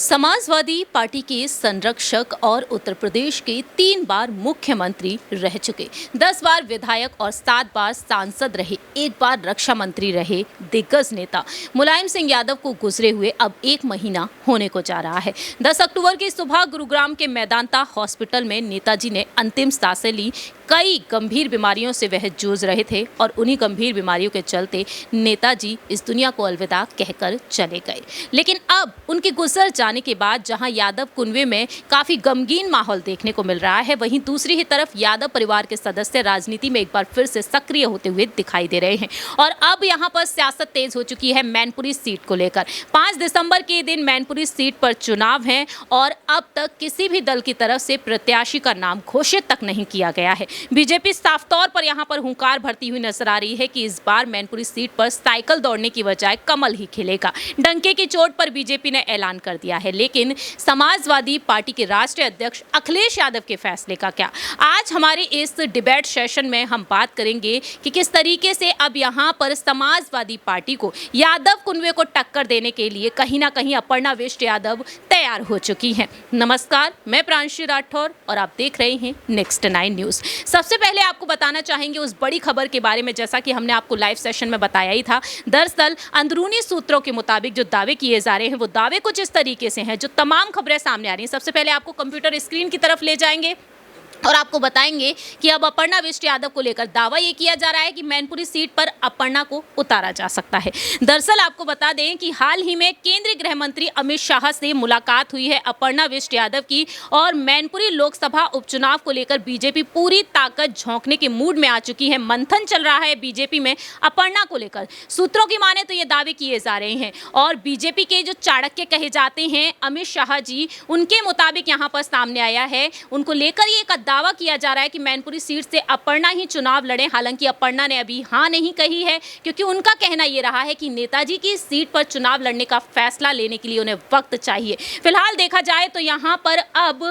Samajwadi party के संरक्षक और उत्तर प्रदेश के 3 बार मुख्यमंत्री रह चुके, 10 बार विधायक और 7 बार सांसद रहे, 1 बार रक्षा मंत्री रहे दिग्गज नेता मुलायम सिंह यादव को गुजरे हुए अब 1 महीना होने को जा रहा है। 10 अक्टूबर की सुबह गुरुग्राम के मेदांता हॉस्पिटल में नेताजी ने अंतिम सांसें ली। कई गंभीर बीमारियों से वह जूझ रहे थे और उन्हीं गंभीर बीमारियों के चलते नेताजी इस दुनिया को अलविदा कहकर चले गए। लेकिन अब उनके गुजर जाने के बाद जहां यादव कुनबे में काफी गमगीन माहौल देखने को मिल रहा है, वहीं दूसरी ही तरफ यादव परिवार के सदस्य राजनीति में एक बार फिर से सक्रिय होते हुए दिखाई दे रहे हैं। और अब यहां पर सियासत तेज हो चुकी है मैनपुरी सीट को लेकर। 5 दिसंबर के दिन मैनपुरी सीट पर चुनाव है और अब तक किसी भी दल की तरफ से प्रत्याशी का नाम घोषित तक नहीं किया गया है। बीजेपी साफ तौर पर यहां पर हुंकार भरती हुई नजर आ रही है कि इस बार मैनपुरी सीट पर साइकिल दौड़ने की बजाय कमल ही खिलेगा। डंके की चोट पर बीजेपी ने ऐलान कर दिया है, लेकिन समाजवादी पार्टी के राष्ट्रीय अध्यक्ष अखिलेश यादव के फैसले का क्या? आज हमारे इस डिबेट सेशन में हम बात करेंगे कि किस तरीके से अब यहां पर समाजवादी पार्टी को यादव कुनबे को टक्कर देने के लिए कहीं ना कहीं अपर्णा बिष्ट यादव तैयार हो चुकी हैं। नमस्कार, मैं प्रांशी राठौर और आप देख रहे हैं नेक्स्ट 9 न्यूज़। सबसे पहले आपको बताना चाहेंगे उस बड़ी खबर के बारे में, जैसा कि हमने आपको लाइव सेशन में बताया ही था। दरअसल अंदरूनी सूत्रों के मुताबिक जो दावे किए जा रहे हैं वो दावे कुछ इस तरीके से हैं, जो तमाम खबरें सामने आ रही हैं। सबसे पहले आपको कंप्यूटर स्क्रीन की तरफ ले जाएंगे और आपको बताएंगे कि अब अपर्णा बिष्ट यादव को लेकर दावा ये किया जा रहा है कि मैनपुरी सीट पर अपर्णा को उतारा जा सकता है। दरअसल आपको बता दें कि हाल ही में केंद्रीय गृह मंत्री अमित शाह से मुलाकात हुई है अपर्णा बिष्ट यादव की, और मैनपुरी लोकसभा उपचुनाव को लेकर बीजेपी पूरी ताकत झोंकने के मूड में आ चुकी है। मंथन चल रहा है बीजेपी में अपर्णा को लेकर। सूत्रों की माने तो ये दावे किए जा रहे हैं और बीजेपी के जो चाणक्य कहे जाते हैं अमित शाह जी, उनके मुताबिक यहाँ पर सामने आया है। उनको लेकर ये दावा किया जा रहा है कि मैनपुरी सीट से अपर्णा ही चुनाव लड़े। हालांकि अपर्णा ने अभी हाँ नहीं कही है, क्योंकि उनका कहना यह रहा है कि नेताजी की सीट पर चुनाव लड़ने का फैसला लेने के लिए उन्हें वक्त चाहिए। फिलहाल देखा जाए तो यहाँ पर अब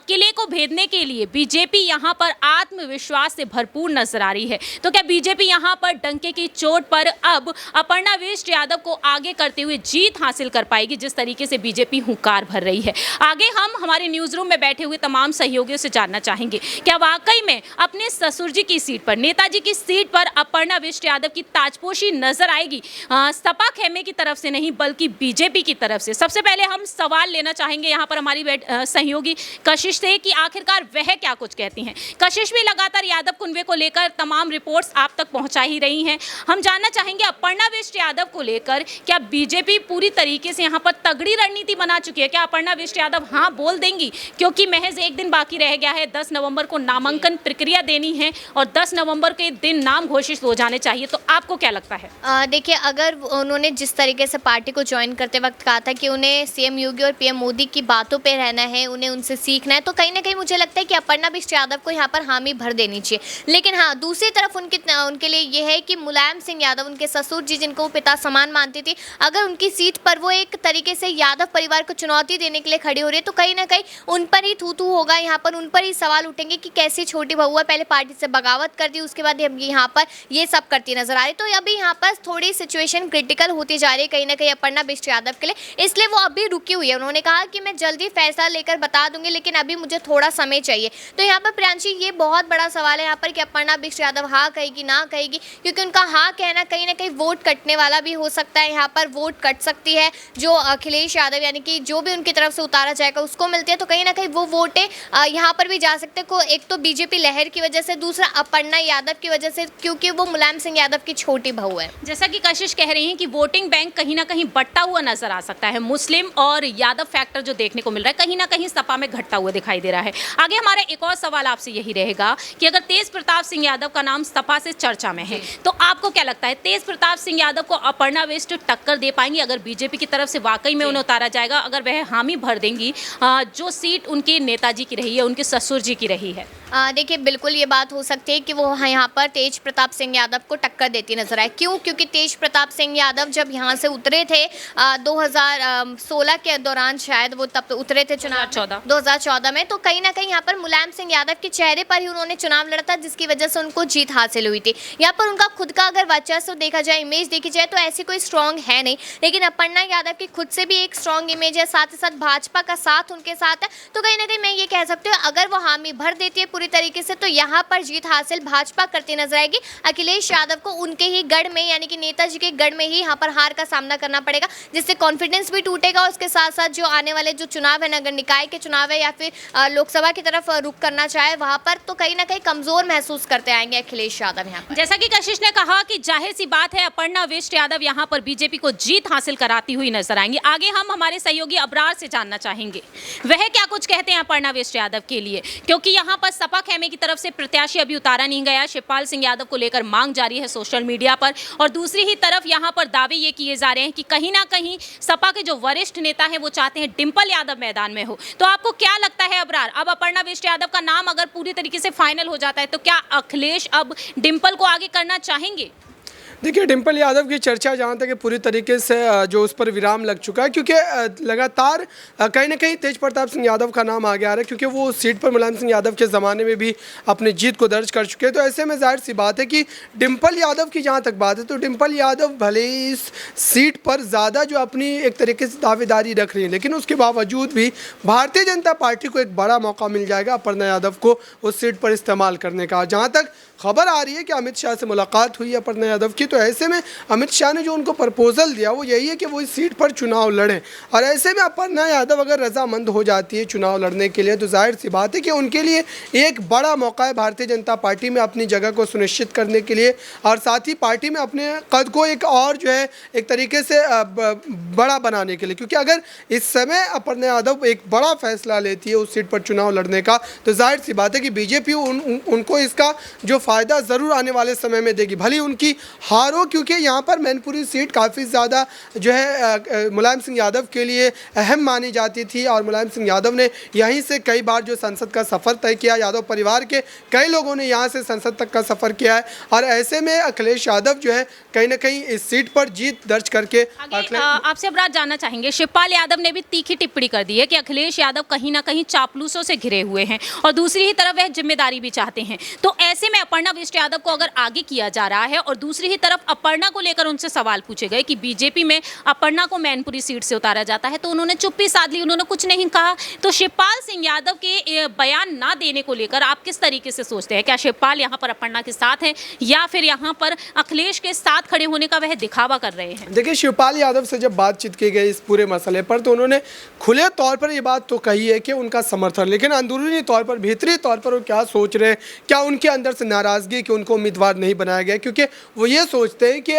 किले को भेदने के लिए बीजेपी यहाँ पर आत्मविश्वास से भरपूर नजर आ रही है। तो क्या बीजेपी यहाँ पर डंके की चोट पर अब अपर्णा बिष्ट यादव को आगे करते हुए जीत हासिल कर पाएगी, जिस तरीके से बीजेपी हुंकार भर रही है? आगे हम हमारे न्यूज रूम में बैठे हुए तमाम सहयोगियों से जानना चाहेंगे क्या वाकई में अपने ससुर जी की सीट पर, नेताजी की सीट पर अपर्णा बिष्ट यादव की ताजपोशी नजर आएगी, सपा खेमे की तरफ से नहीं बल्कि बीजेपी की तरफ से? सबसे पहले हम सवाल लेना चाहेंगे यहाँ पर हमारी सहयोगी कशिश से कि आखिरकार वह क्या कुछ कहती हैं। कशिश भी लगातार यादव कुनबे को लेकर तमाम रिपोर्ट्स आप तक पहुंचा ही रही हैं। हम जानना चाहेंगे अपर्णा बिष्ट यादव को लेकर क्या बीजेपी पूरी तरीके से यहाँ पर तगड़ी रणनीति बना चुकी है? क्या अपर्णा बिष्ट यादव हाँ बोल देंगी? क्योंकि महज एक दिन बाकी रह गया है, 10 नवंबर को नामांकन प्रक्रिया देनी है और 10 नवंबर के दिन नाम घोषित हो जाने चाहिए। तो आपको क्या लगता है? देखिए, अगर उन्होंने जिस तरीके से पार्टी को ज्वाइन करते वक्त कहा था कि उन्हें सीएम योगी और पीएम मोदी की बातों पे रहना है, उन्हें उनसे सीखना है, तो कहीं ना कहीं मुझे लगता है कि अपर्णा बिष्ट यादव को यहाँ पर हामी भर देनी चाहिए। लेकिन हाँ, दूसरी तरफ उनके लिए ये है कि मुलायम सिंह यादव, उनके ससुर जी जिनको वो पिता समान मानती थी, अगर उनकी सीट पर वो एक तरीके से यादव परिवार को चुनौती देने के लिए खड़ी हो रही है, तो कहीं ना कहीं उन पर ही थू थू होगा। यहाँ पर उन पर ही सवाल उठेंगे कि कैसी छोटी बहू है, पहले पार्टी से बगावत कर दी, उसके बाद यहाँ पर ये सब करती नजर आ रही। तो अभी यहाँ पर थोड़ी सिचुएशन क्रिटिकल होती जा रही है कहीं ना कहीं अपर्णा बिष्ट यादव के लिए, इसलिए वो अभी रुकी हुई है। उन्होंने कहा कि मैं जल्दी फैसला लेकर बता दूंगी, लेकिन अभी मुझे थोड़ा समय चाहिए। तो यहाँ पर प्रियांशी, ये बहुत बड़ा सवाल है यहाँ पर कि अपर्णा बिष्ट यादव हाँ कहेगी ना कहेगी, क्योंकि उनका हाँ कहना कहीं ना कहीं वोट कटने वाला भी हो सकता है। यहाँ पर वोट कट सकती है जो अखिलेश यादव, यानी कि जो भी उनकी तरफ से उतारा जाएगा उसको मिलती है, तो कहीं ना कहीं वो वोटें यहाँ पर भी जा सकते हैं। एक तो बीजेपी लहर की वजह से, दूसरा अपर्णा यादव की वजह से, क्योंकि वो मुलायम सिंह यादव की छोटी बहू है। जैसा कि कशिश कह रही हैं कि वोटिंग बैंक कहीं ना कहीं बंटा हुआ नजर आ सकता है। मुस्लिम और यादव फैक्टर जो देखने को मिल रहा है कहीं ना कहीं सपा में घटता हुआ दिखाई दे रहा है। आगे हमारा एक और सवाल आपसे यही रहेगा कि अगर तेज प्रताप सिंह यादव का नाम सपा से चर्चा में है, तो आपको क्या लगता है तेज प्रताप सिंह यादव को अपर्णा बिष्ट टक्कर दे पाएंगी अगर बीजेपी की तरफ से वाकई में उन्हें उतारा जाएगा, अगर वह हामी भर देंगी जो सीट उनके नेताजी की रही है, उनके ससुर जी की रही है? देखिए बिल्कुल ये बात हो सकती है कि वो यहाँ पर तेज प्रताप सिंह यादव को टक्कर देती नजर आए। क्यों? क्योंकि तेज प्रताप सिंह यादव जब यहाँ से उतरे थे 2016 के दौरान, शायद वो तब उतरे थे चुनाव 2014 में, तो कहीं ना कहीं यहाँ पर मुलायम सिंह यादव के चेहरे पर ही उन्होंने चुनाव लड़ा था, जिसकी वजह से उनको जीत हासिल हुई थी। यहाँ पर उनका खुद का अगर वर्चस्व देखा जाए, इमेज देखी जाए, तो ऐसी कोई स्ट्रॉन्ग है नहीं, लेकिन अपर्णा यादव की खुद से भी एक स्ट्रॉन्ग इमेज है, साथ ही साथ भाजपा का साथ उनके साथ है। तो कहीं ना कहीं मैं ये कह सकती हूँ अगर वो हामी भर देती है पूरी तरीके से, तो यहाँ पर जीत हासिल भाजपा करती नजर आएगी। अखिलेश यादव को उनके ही गढ़ में, यानी कि नेताजी के गढ़ में ही यहाँ पर हार का सामना करना पड़ेगा, जिससे कॉन्फिडेंस भी टूटेगा। उसके साथ साथ जो आने वाले जो चुनाव है, नगर निकाय के चुनाव है या फिर लोकसभा की तरफ रुख करना चाहे वहां पर, तो कहीं ना कहीं कमजोर महसूस करते आएंगे अखिलेश यादव यहाँ पर। जैसा कि कशिश ने कहा कि जाहिर सी बात है अपर्णा विष्ट यादव यहाँ पर बीजेपी को जीत हासिल कराती हुई नजर आएंगी। आगे हम हमारे सहयोगी अबरार से जानना चाहेंगे वह क्या कुछ कहते हैं अपर्णा विष्ट यादव के लिए, क्योंकि यहाँ पर सपा खेमे की तरफ से प्रत्याशी अभी उतारा नहीं गया। शिवपाल सिंह यादव को लेकर मांग जारी है सोशल मीडिया पर, और दूसरी ही तरफ यहाँ पर दावे ये किए जा रहे हैं कि कहीं ना कहीं सपा के जो वरिष्ठ नेता हैं वो चाहते हैं डिंपल यादव मैदान में हो। तो आपको क्या लगता है अबरार, अब अपर्णा विष्ट यादव का नाम अगर पूरी तरीके से फाइनल हो जाता है तो क्या अखिलेश अब डिंपल को आगे करना चाहेंगे? देखिए, डिंपल यादव की चर्चा जहाँ तक है पूरी तरीके से जो उस पर विराम लग चुका है, क्योंकि लगातार कहीं ना कहीं तेज प्रताप सिंह यादव का नाम आगे आ रहा है, क्योंकि वो उस सीट पर मुलायम सिंह यादव के ज़माने में भी अपनी जीत को दर्ज कर चुके हैं। तो ऐसे में जाहिर सी बात है कि डिंपल यादव की जहाँ तक बात है, तो डिंपल यादव भले ही इस सीट पर ज़्यादा जो अपनी एक तरीके से दावेदारी रख रही है, लेकिन उसके बावजूद भी भारतीय जनता पार्टी को एक बड़ा मौका मिल जाएगा अपर्णा यादव को उस सीट पर इस्तेमाल करने का। जहाँ तक खबर आ रही है कि अमित शाह से मुलाकात हुई अपर्णा यादव की, तो ऐसे में अमित शाह ने जो उनको प्रपोजल दिया वो यही है कि वो इस सीट पर चुनाव लड़ें, और ऐसे में अपर्णा यादव अगर रजामंद हो जाती है चुनाव लड़ने के लिए, तो जाहिर सी बात है कि उनके लिए एक बड़ा मौका है भारतीय जनता पार्टी में अपनी जगह को सुनिश्चित करने के लिए, और साथ ही पार्टी में अपने कद को एक और जो है एक तरीके से बड़ा बनाने के लिए। क्योंकि अगर इस समय अपर्णा यादव एक बड़ा फैसला लेती है उस सीट पर चुनाव लड़ने का, तो जाहिर सी बात है कि बीजेपी उनको इसका जो फ़ायदा ज़रूर आने वाले समय में देगी, भले उनकी हार हो, क्योंकि यहाँ पर मैनपुरी सीट काफ़ी ज़्यादा जो है मुलायम सिंह यादव के लिए अहम मानी जाती थी, और मुलायम सिंह यादव ने यहीं से कई बार जो संसद का सफ़र तय किया, यादव परिवार के कई लोगों ने यहाँ से संसद तक का सफ़र किया है, और ऐसे में अखिलेश यादव जो है कहीं ना कहीं इस सीट पर जीत दर्ज करके आपसे अबरार जानना चाहेंगे, शिवपाल यादव ने भी तीखी टिप्पणी कर दी है कि अखिलेश यादव कहीं ना कहीं चापलूसों से घिरे हुए हैं, और दूसरी ही तरफ वह जिम्मेदारी भी चाहते हैं। तो ऐसे में अपर्णा विष्ट यादव को अगर आगे किया जा रहा है, और दूसरी ही तरफ अपर्णा को लेकर उनसे सवाल पूछे गए कि बीजेपी में अपर्णा को मैनपुरी सीट से उतारा जाता है, तो उन्होंने चुप्पी साध ली, उन्होंने कुछ नहीं कहा। तो शिवपाल सिंह यादव के बयान ना देने को लेकर आप किस तरीके से सोचते हैं? क्या शिवपाल यहाँ पर अपर्णा के साथ हैं, या फिर यहाँ पर अखिलेश के साथ खड़े होने का वह दिखावा कर रहे हैं? देखिए, शिवपाल यादव से जब बातचीत की गई इस पूरे मसले पर, तो उन्होंने खुले तौर पर ये बात तो कही है कि उनका समर्थन, लेकिन अंदरूनी तौर पर, भीतरी तौर पर वो क्या सोच रहे हैं, क्या उनके अंदर से नाराज़गी कि उनको उम्मीदवार नहीं बनाया गया, क्योंकि वो ये सोचते हैं कि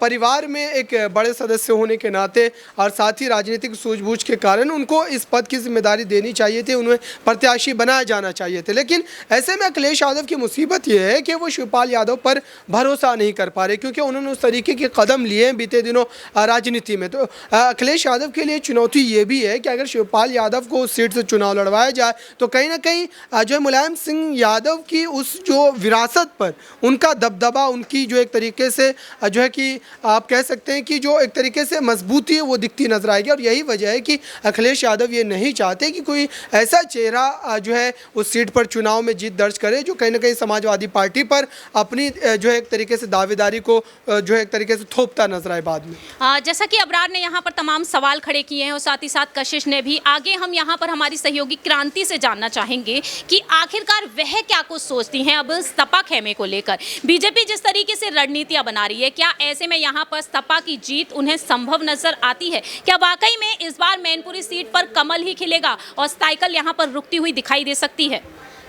परिवार में एक बड़े सदस्य होने के नाते और साथ ही राजनीतिक सूझबूझ के कारण उनको इस पद की जिम्मेदारी देनी चाहिए थी, उन्हें प्रत्याशी बनाया जाना चाहिए थे। लेकिन ऐसे में अखिलेश यादव की मुसीबत ये है कि वो शिवपाल यादव पर भरोसा नहीं कर पा रहे, क्योंकि उन्होंने उस तरीके के कदम लिए हैं बीते दिनों राजनीति में। तो अखिलेश यादव के लिए चुनौती ये भी है कि अगर शिवपाल यादव को उस सीट से चुनाव लड़वाया जाए, तो कहीं ना कहीं जो है मुलायम सिंह यादव की उस जो विरासत पर उनका दबदबा, उनकी जो एक तरीके से जो है कि आप कह सकते हैं कि जो एक तरीके से मजबूती है वो दिखती नजर आएगी। और यही वजह है कि अखिलेश यादव ये नहीं चाहते कि कोई ऐसा चेहरा जो है उस सीट पर चुनाव में जीत दर्ज करे जो कहीं ना कहीं समाजवादी पार्टी पर अपनी जो है एक तरीके से दावेदारी को जो है एक तरीके से थोपता नजर आए बाद में। जैसा कि अबरार ने यहाँ पर तमाम सवाल खड़े किए हैं, और साथ ही साथ कशिश ने भी। आगे हम यहाँ पर हमारी सहयोगी क्रांति से जानना चाहेंगे कि आखिरकार वह क्या कुछ सोचती हैं अब सपा खेमे को लेकर। बीजेपी जिस तरीके से रणनीतियां बना रही है, क्या ऐसे में यहाँ पर सपा की जीत उन्हें संभव नजर आती है? क्या वाकई में इस बार मैनपुरी सीट पर कमल ही खिलेगा और साइकिल यहाँ पर रुकती हुई दिखाई दे सकती है?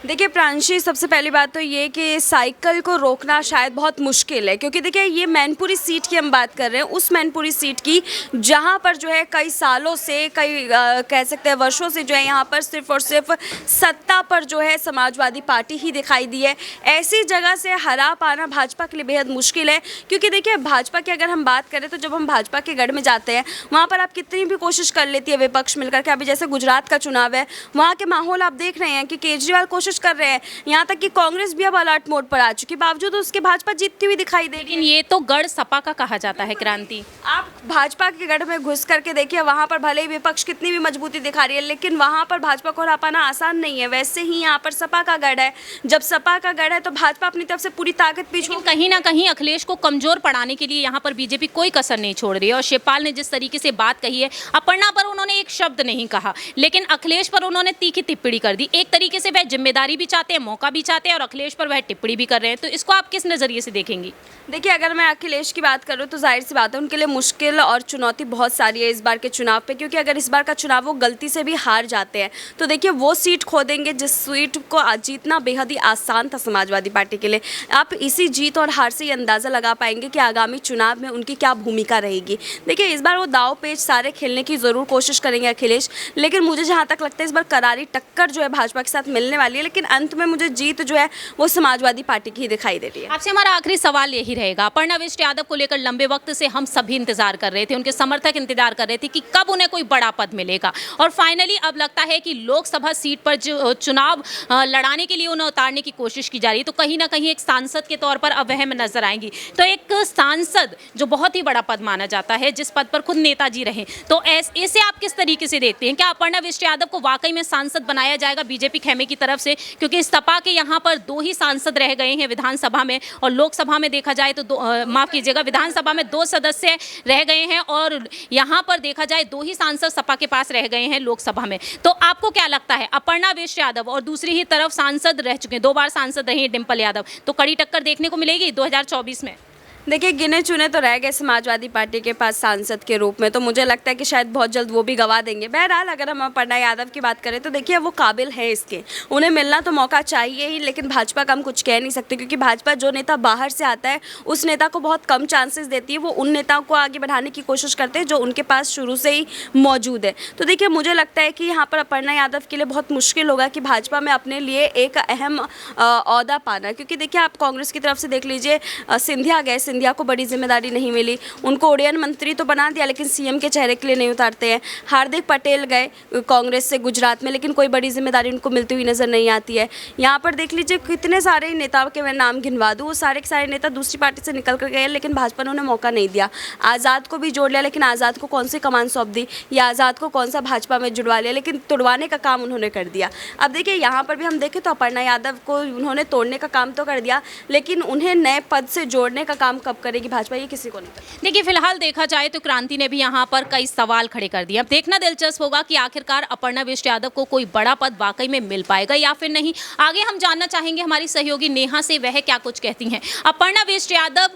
देखिए प्रांशी, सबसे पहली बात तो ये कि साइकिल को रोकना शायद बहुत मुश्किल है, क्योंकि देखिए ये मैनपुरी सीट की हम बात कर रहे हैं, उस मैनपुरी सीट की जहाँ पर जो है कई सालों से, कई कह सकते हैं वर्षों से जो है यहाँ पर सिर्फ और सिर्फ सत्ता पर जो है समाजवादी पार्टी ही दिखाई दी है। ऐसी जगह से हरा पाना भाजपा के लिए बेहद मुश्किल है, क्योंकि देखिए भाजपा की अगर हम बात करें तो जब हम भाजपा के गढ़ में जाते हैं, वहाँ पर आप कितनी भी कोशिश कर लेती है विपक्ष मिलकर के, अभी जैसे गुजरात का चुनाव है, वहाँ के माहौल आप देख रहे हैं कि केजरीवाल कोशिश कोशिश कर रहे हैं। यहाँ तक कि कांग्रेस भी अब अलर्ट मोड पर आ चुकी, बावजूद उसके भाजपा जीतती हुई दिखाई दे रही लेकिन ये तो गढ़ सपा का कहा जाता है क्रांति। आप भाजपा के गढ़ में घुस करके देखिए, वहाँ पर भले ही विपक्ष कितनी भी मजबूती दिखा रही है, लेकिन वहाँ पर भाजपा को हरा पाना आसान नहीं है। वैसे ही यहाँ पर सपा का गढ़ है, जब सपा का गढ़ है तो भाजपा अपनी तरफ से पूरी ताकत पीछे। लेकिन कहीं ना कहीं अखिलेश को कमजोर पड़ाने के लिए यहाँ पर बीजेपी कोई कसर नहीं छोड़ रही है। और शिवपाल ने जिस तरीके से बात कही है, अपर्णा पर उन्होंने एक शब्द नहीं कहा, लेकिन अखिलेश पर उन्होंने तीखी टिप्पणी कर दी। एक तरीके से वह जिम्मेदारी भी चाहते हैं, मौका भी चाहते हैं, और अखिलेश पर वह टिप्पणी भी कर रहे हैं। तो इसको आप किस नजरिए से देखेंगी? देखिए, अगर मैं अखिलेश की बात करूं तो जाहिर सी बात है उनके लिए मुश्किल और चुनौती बहुत सारी है इस बार के चुनाव पे, क्योंकि अगर इस बार का चुनाव वो गलती से भी हार जाते हैं तो देखिए वो सीट खो देंगे जिस सीट को जीतना बेहद ही आसान था समाजवादी पार्टी के लिए। आप इसी जीत और हार से ये अंदाज़ा लगा पाएंगे कि आगामी चुनाव में उनकी क्या भूमिका रहेगी। देखिए, इस बार वो दाव पेच सारे खेलने की ज़रूर कोशिश करेंगे अखिलेश, लेकिन मुझे जहाँ तक लगता है इस बार करारी टक्कर जो है भाजपा के साथ मिलने वाली है, लेकिन अंत में मुझे जीत जो है वो समाजवादी पार्टी की ही दिखाई दे रही है। आपसे हमारा आखिरी सवाल यही रहेगा, अपर्णा बिष्ट यादव को लेकर लंबे वक्त से हम सभी इंतजार कर रहे थे, उनके समर्थक इंतजार कर रहे थे कि कब उन्हें कोई बड़ा पद मिलेगा, और फाइनली अब लगता है कि लोकसभा सीट पर जो चुनाव लड़ाने के लिए उन्हें उतारने की कोशिश की जा रही है। तो कहीं ना कहीं एक सांसद के तौर पर अब वह में नजर आएंगी। तो एक सांसद जो बहुत ही बड़ा पद माना जाता है, जिस पद पर खुद नेताजी रहे, तो ऐसे आप किस तरीके से देखते हैं? क्या अपर्णा बिष्ट यादव को वाकई में सांसद बनाया जाएगा बीजेपी खेमे की तरफ से? क्योंकि सपा के यहाँ पर 2 ही सांसद रह गए हैं विधानसभा में, और लोकसभा में देखा जाए तो माफ कीजिएगा, विधानसभा में 2 सदस्य रह गए हैं, और यहाँ पर देखा जाए 2 ही सांसद सपा के पास रह गए हैं लोकसभा में। तो आपको क्या लगता है, अपर्णा बिष्ट यादव और दूसरी ही तरफ सांसद रह चुके हैं, 2 बार सांसद रही है डिंपल यादव, तो कड़ी टक्कर देखने को मिलेगी 2024 में? देखिए, गिने चुने तो रह गए समाजवादी पार्टी के पास सांसद के रूप में, तो मुझे लगता है कि शायद बहुत जल्द वो भी गवा देंगे। बहरहाल, अगर हम अपर्णा यादव की बात करें तो देखिए वो काबिल है इसके, उन्हें मिलना तो मौका चाहिए ही, लेकिन भाजपा का हम कुछ कह नहीं सकते, क्योंकि भाजपा जो नेता बाहर से आता है उस नेता को बहुत कम चांसेस देती है। वो उन नेताओं को आगे बढ़ाने की कोशिश करते हैं जो उनके पास शुरू से ही मौजूद है। तो देखिए, मुझे लगता है कि यहाँ पर अपर्णा यादव के लिए बहुत मुश्किल होगा कि भाजपा में अपने लिए एक अहम ओहदा पाना, क्योंकि देखिए आप कांग्रेस की तरफ से देख लीजिए, सिंधिया गए, सिंधिया को बड़ी जिम्मेदारी नहीं मिली, उनको उड्डयन मंत्री तो बना दिया लेकिन सीएम के चेहरे के लिए नहीं उतारते हैं। हार्दिक पटेल गए कांग्रेस से गुजरात में, लेकिन कोई बड़ी जिम्मेदारी उनको मिलती हुई नजर नहीं आती है। यहाँ पर देख लीजिए कितने सारे नेताओं के मैं नाम गिनवा दूँ, वो सारे के सारे नेता दूसरी पार्टी से निकल कर गए, लेकिन भाजपा ने उन्हें मौका नहीं दिया। आज़ाद को भी जोड़ लिया, लेकिन आज़ाद को कौन सी कमान सौंप दी, या आज़ाद को कौन सा भाजपा में जुड़वा लिया, लेकिन तुड़वाने का काम उन्होंने कर दिया। अब देखिए, यहाँ पर भी हम देखें तो अपर्णा यादव को उन्होंने तोड़ने का काम तो कर दिया, लेकिन उन्हें नए पद से जोड़ने का काम कब करेगी भाजपा, ये किसी को नहीं पता। देखिए, फिलहाल देखा जाए तो क्रांति ने भी यहाँ पर कई सवाल खड़े कर दिए। अब देखना दिलचस्प होगा कि आखिरकार अपर्णा बिष्ट यादव को कोई बड़ा पद वाकई में मिल पाएगा या फिर नहीं। आगे हम जानना चाहेंगे हमारी सहयोगी नेहा से, वह क्या कुछ कहती हैं। अपर्णा बिष्ट यादव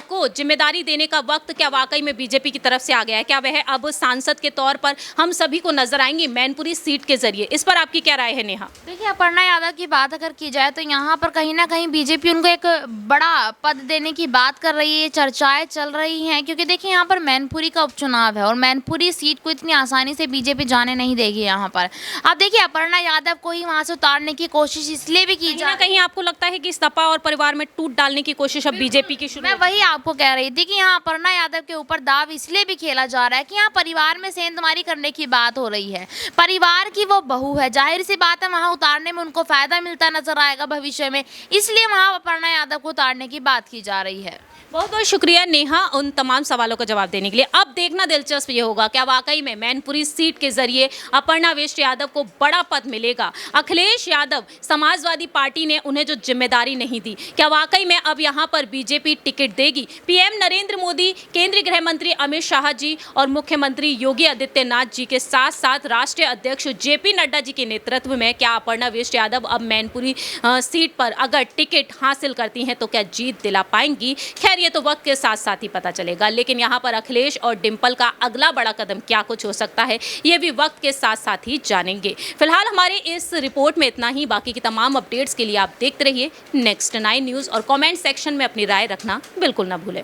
को जिम्मेदारी देने का वक्त क्या वाकई में बीजेपी की तरफ से आ गया है? क्या वह अब सांसद के तौर पर हम सभी को नजर आएंगी मैनपुरी सीट के जरिए? इस पर आपकी क्या राय है नेहा? देखिए, अपर्णा यादव की बात अगर की जाए तो यहाँ पर कहीं ना कहीं बीजेपी उनको एक बड़ा पद देने की बात कर रही है, चर्चाएं चल रही हैं, क्योंकि देखिए यहाँ पर मैनपुरी का उपचुनाव है और मैनपुरी सीट को इतनी आसानी से बीजेपी जाने नहीं देगी। यहाँ पर अब देखिए, अपर्णा यादव को ही वहाँ से उतारने की कोशिश इसलिए भी की जा, कहीं आपको लगता है कि सपा और परिवार में टूट डालने की कोशिश अब बीजेपी की शुरू? मैं वही आपको कह रही थी कि यहाँ अपर्णा यादव के ऊपर दाव इसलिए भी खेला जा रहा है कि यहाँ परिवार में सेंधमारी करने की बात हो रही है। परिवार की वो बहू है, जाहिर सी बात है वहाँ उतारने में उनको फायदा मिलता नजर आएगा भविष्य में, इसलिए वहाँ अपर्णा यादव को उतारने की बात की जा रही है। बहुत बहुत शुक्रिया नेहा उन तमाम सवालों का जवाब देने के लिए। अब देखना दिलचस्प ये होगा क्या वाकई में मैनपुरी सीट के जरिए अपर्णा बिष्ट यादव को बड़ा पद मिलेगा। अखिलेश यादव, समाजवादी पार्टी ने उन्हें जो जिम्मेदारी नहीं दी, क्या वाकई में अब यहाँ पर बीजेपी टिकट देगी? पीएम नरेंद्र मोदी, केंद्रीय गृह मंत्री अमित शाह जी और मुख्यमंत्री योगी आदित्यनाथ जी के साथ साथ राष्ट्रीय अध्यक्ष जेपी नड्डा जी के नेतृत्व में क्या अपर्णा बिष्ट यादव अब मैनपुरी सीट पर अगर टिकट हासिल करती हैं तो क्या जीत दिला पाएंगी? खैर, ये तो वक्त के साथ साथ ही पता चलेगा, लेकिन यहाँ पर अखिलेश और डिंपल का अगला बड़ा कदम क्या कुछ हो सकता है, ये भी वक्त के साथ साथ ही जानेंगे। फिलहाल हमारे इस रिपोर्ट में इतना ही। बाकी की तमाम अपडेट्स के लिए आप देखते रहिए नेक्स्ट 9 न्यूज़ और कमेंट सेक्शन में अपनी राय रखना बिल्कुल ना भूलें।